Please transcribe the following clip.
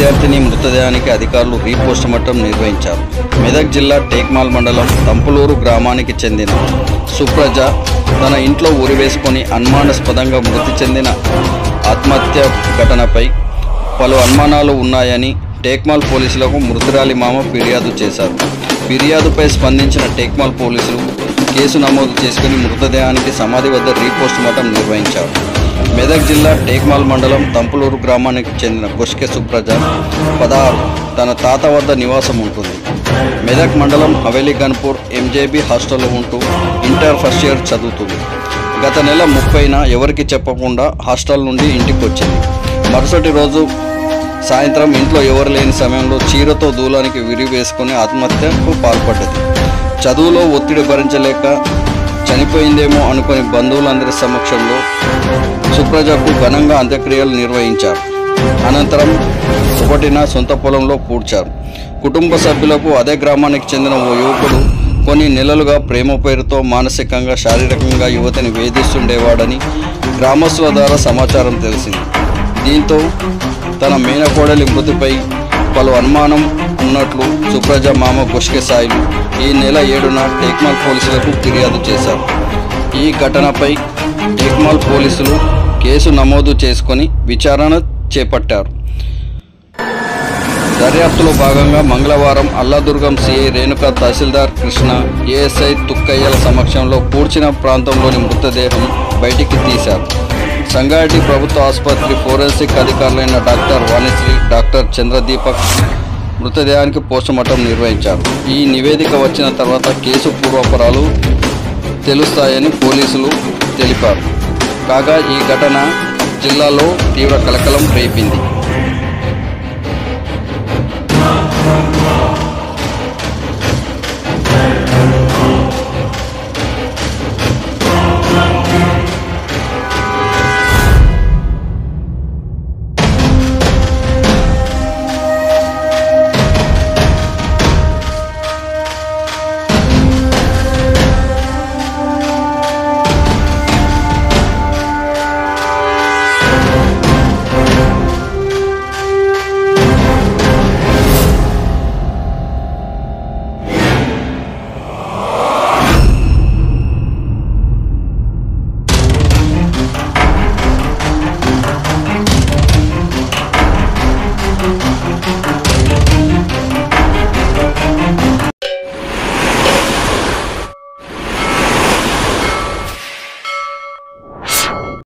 విద్యార్థిని మృతదేహానికి అధికారులు రీపోస్టుమార్టం నిర్వహించారు. మెదక్ జిల్లా టేక్మాల్ మండలం తంపులూరు గ్రామానికి చెందిన సుప్రజ తన ఇంట్లో ఉరివేసుకొని అనుమానాస్పదంగా మృతి చెందిన ఆత్మహత్య ఘటనపై పలు అనుమానాలు ఉన్నాయని టేక్మాల్ పోలీసులకు మృతురాలి మామ ఫిర్యాదు చేశారు. ఫిర్యాదుపై స్పందించిన టేక్మాల్ పోలీసులు కేసు నమోదు చేసుకుని మృతదేహానికి సమాధి వద్ద రీపోస్టుమార్టం నిర్వహించారు. మెదక్ జిల్లా టేక్మాల్ మండలం తంపులూరు గ్రామానికి చెందిన బొష్కె సుప్రజ 16 తన తాత వద్ద నివాసం ఉంటుంది. మెదక్ మండలం హవేలీ గన్పూర్ ఎంజేబీ హాస్టల్లో ఉంటూ ఇంటర్ ఫస్ట్ ఇయర్ చదువుతుంది. గత నెల 30న ఎవరికి చెప్పకుండా హాస్టల్ నుండి ఇంటికి వచ్చింది. మరుసటి రోజు సాయంత్రం ఇంట్లో ఎవరు లేని సమయంలో చీరతో దూలానికి విరి వేసుకుని ఆత్మహత్యకు పాల్పడ్డది. చదువులో ఒత్తిడి భరించలేక చనిపోయిందేమో అనుకుని బంధువులందరి సమక్షంలో సుప్రజకు ఘనంగా అంత్యక్రియలు నిర్వహించారు. అనంతరం 1న సొంత పొలంలో పూడ్చారు. కుటుంబ సభ్యులకు అదే గ్రామానికి చెందిన ఓ యువకుడు కొన్ని నెలలుగా ప్రేమ పేరుతో మానసికంగా శారీరకంగా యువతిని వేధిస్తుండేవాడని గ్రామస్తుల ద్వారా సమాచారం తెలిసింది. దీంతో తన మేనకోడలి మృతిపై పలు అనుమానం ఉన్నట్లు సుప్రజ మామ బొష్కె సాయిలు ఈ నెల 7న టేక్మాల్ పోలీసులకు ఫిర్యాదు చేశారు. ఈ ఘటనపై టేక్మాల్ పోలీసులు కేసు నమోదు చేసుకొని విచారణ చేపట్టారు. దర్యాప్తులో భాగంగా మంగళవారం అల్లాదుర్గం సిఐ రేణుక, తహసీల్దార్ కృష్ణ, ఏఎస్ఐ తుక్కయ్యల సమక్షంలో పూడ్చిన ప్రాంతంలోని మృతదేహం బయటికి తీశారు. సంగారెడ్డి ప్రభుత్వ ఆసుపత్రి ఫోరెన్సిక్ అధికారులైన డాక్టర్ వాణిశ్రీ, డాక్టర్ చంద్రదీపక్ మృతదేహానికి పోస్టుమార్టం నిర్వహించారు. ఈ నివేదిక వచ్చిన తర్వాత కేసు పూర్వాపరాలు తెలుస్తాయని పోలీసులు తెలిపారు. కాగా ఈ ఘటన జిల్లాలో తీవ్ర కలకలం రేపింది.